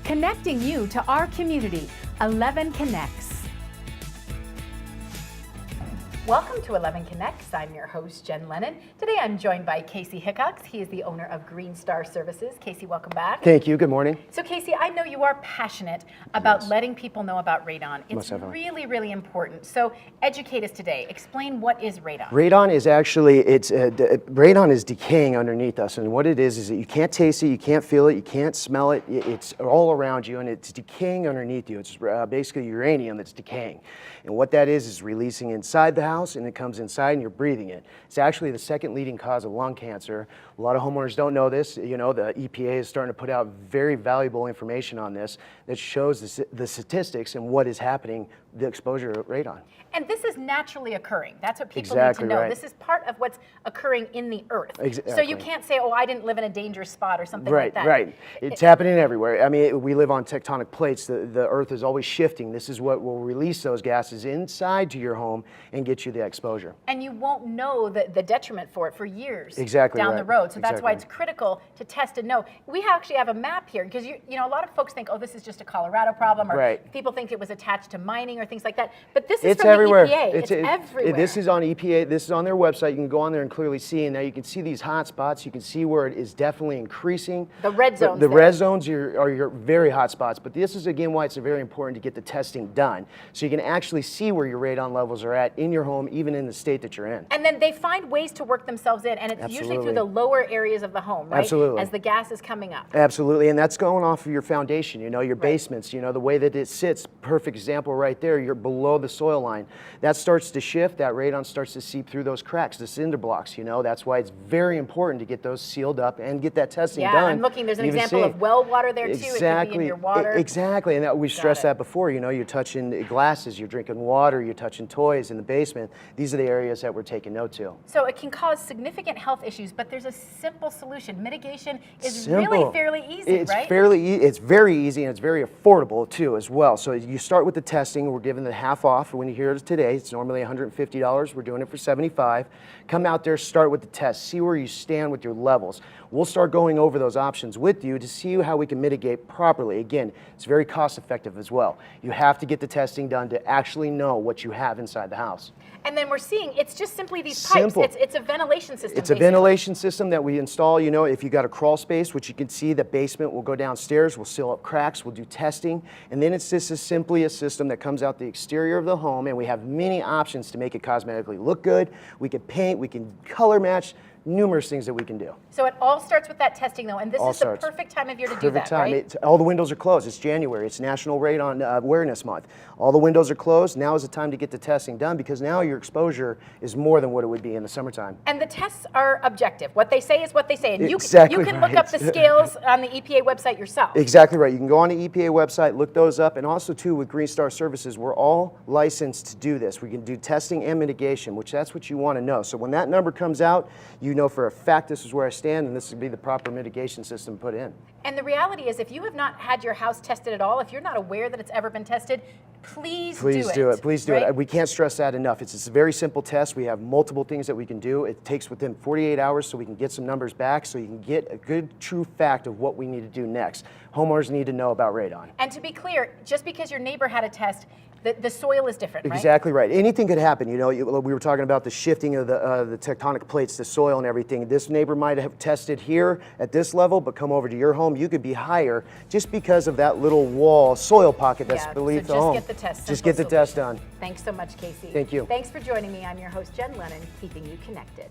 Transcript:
connecting you to our community, 11 Connects. Welcome to 11 Connects. I'm your host, Jen Lennon. Today I'm joined by Casey Hickox. He is the owner of Green Star Services. Casey, welcome back. Thank you. Good morning. So Casey, I know you are passionate about letting people know about radon. It's really, really important. So educate us today. Explain what is radon. Radon is actually, radon is decaying underneath us, and what it is that you can't taste it, you can't feel it, you can't smell it. It's all around you, and it's decaying underneath you. It's basically uranium that's decaying. And what that is releasing inside the house, and it comes inside and you're breathing it. It's actually the second leading cause of lung cancer. A lot of homeowners don't know this. You know, the EPA is starting to put out very valuable information on this that shows the statistics and what is happening, the exposure of radon. And this is naturally occurring. That's what people Exactly need to know. right. This is part of what's occurring in the earth. Exactly. So you can't say, oh, I didn't live in a dangerous spot or something Right, like that. right. It's happening everywhere. I mean, we live on tectonic plates. The earth is always shifting. This is what will release those gases inside to your home and get you the exposure. And you won't know the detriment for it for years Exactly down right. the road. So that's why Exactly. it's critical to test and know. We actually have a map here because you know a lot of folks think, oh, this is just a Colorado problem, or Right. people think it was attached to mining or things like that. But this is It's from everywhere. the EPA. It's everywhere. This is on EPA. This is on their website. You can go on there and clearly see. And now you can see these hot spots. You can see where it is definitely increasing. The red zones. The there. red zones are your very hot spots. But this is again why it's very important to get the testing done, so you can actually see where your radon levels are at in your home, even in the state that you're in. And then they find ways to work themselves in, and it's usually through the lower areas of the home, right? Absolutely. As the gas is coming up. Absolutely, and that's going off of your foundation, you know, your basements, you know, the way that it sits, perfect example right there, you're below the soil line. That starts to shift, that radon starts to seep through those cracks, the cinder blocks, you know, that's why it's very important to get those sealed up and get that testing done. Yeah, I'm looking, there's an example of well water there too. Exactly. It could be in your water. Exactly, and we stressed that before, you know, you're touching glasses, you're drinking water, you're touching toys in the basement. These are the areas that we're taking note to. So it can cause significant health issues, but there's a simple solution. Mitigation is Simple. really fairly easy, It's right? It's very easy, and it's very affordable too as well. So you start with the testing. We're giving the half off when you hear it today. It's normally $150. We're doing it for $75. Come out there, start with the test. See where you stand with your levels. We'll start going over those options with you to see how we can mitigate properly. Again, it's very cost effective as well. You have to get the testing done to actually know what you have inside the house. And then we're seeing it's just simply these Simple. pipes. It's a ventilation system. It's a ventilation system that we install. You know, if you got a crawl space, which you can see, the basement will go downstairs, we'll seal up cracks, we'll do testing, and then it's just simply a system that comes out the exterior of the home, and we have many options to make it cosmetically look good. We can paint, we can color match, numerous things that we can do. So it all starts with that testing, though, and this is the perfect time of year to do that, right? All the windows are closed. It's January. It's National Radon Awareness Month. All the windows are closed. Now is the time to get the testing done, because now your exposure is more than what it would be in the summertime. And the tests are objective. What they say is what they say. And you can look up the scales on the EPA website yourself. Exactly right. You can go on the EPA website, look those up, and also too with Green Star Services, we're all licensed to do this. We can do testing and mitigation, which that's what you want to know. So when that number comes out, you know for a fact this is where I stand, and this would be the proper mitigation system put in. And the reality is, if you have not had your house tested at all, if you're not aware that it's ever been tested, please do it. Please do it. We can't stress that enough. It's a very simple test. We have multiple things that we can do. It takes within 48 hours so we can get some numbers back, so you can get a good, true fact of what we need to do next. Homeowners need to know about radon. And to be clear, just because your neighbor had a test, the soil is different, right? Exactly right. Anything could happen. You know, we were talking about the shifting of the tectonic plates, the soil and everything. This neighbor might have tested here at this level, but come over to your home, you could be higher just because of that little wall, soil pocket that's beneath the home. Just get the test. Just get the test done. Thanks so much, Casey. Thank you. Thanks for joining me. I'm your host, Jen Lennon, keeping you connected.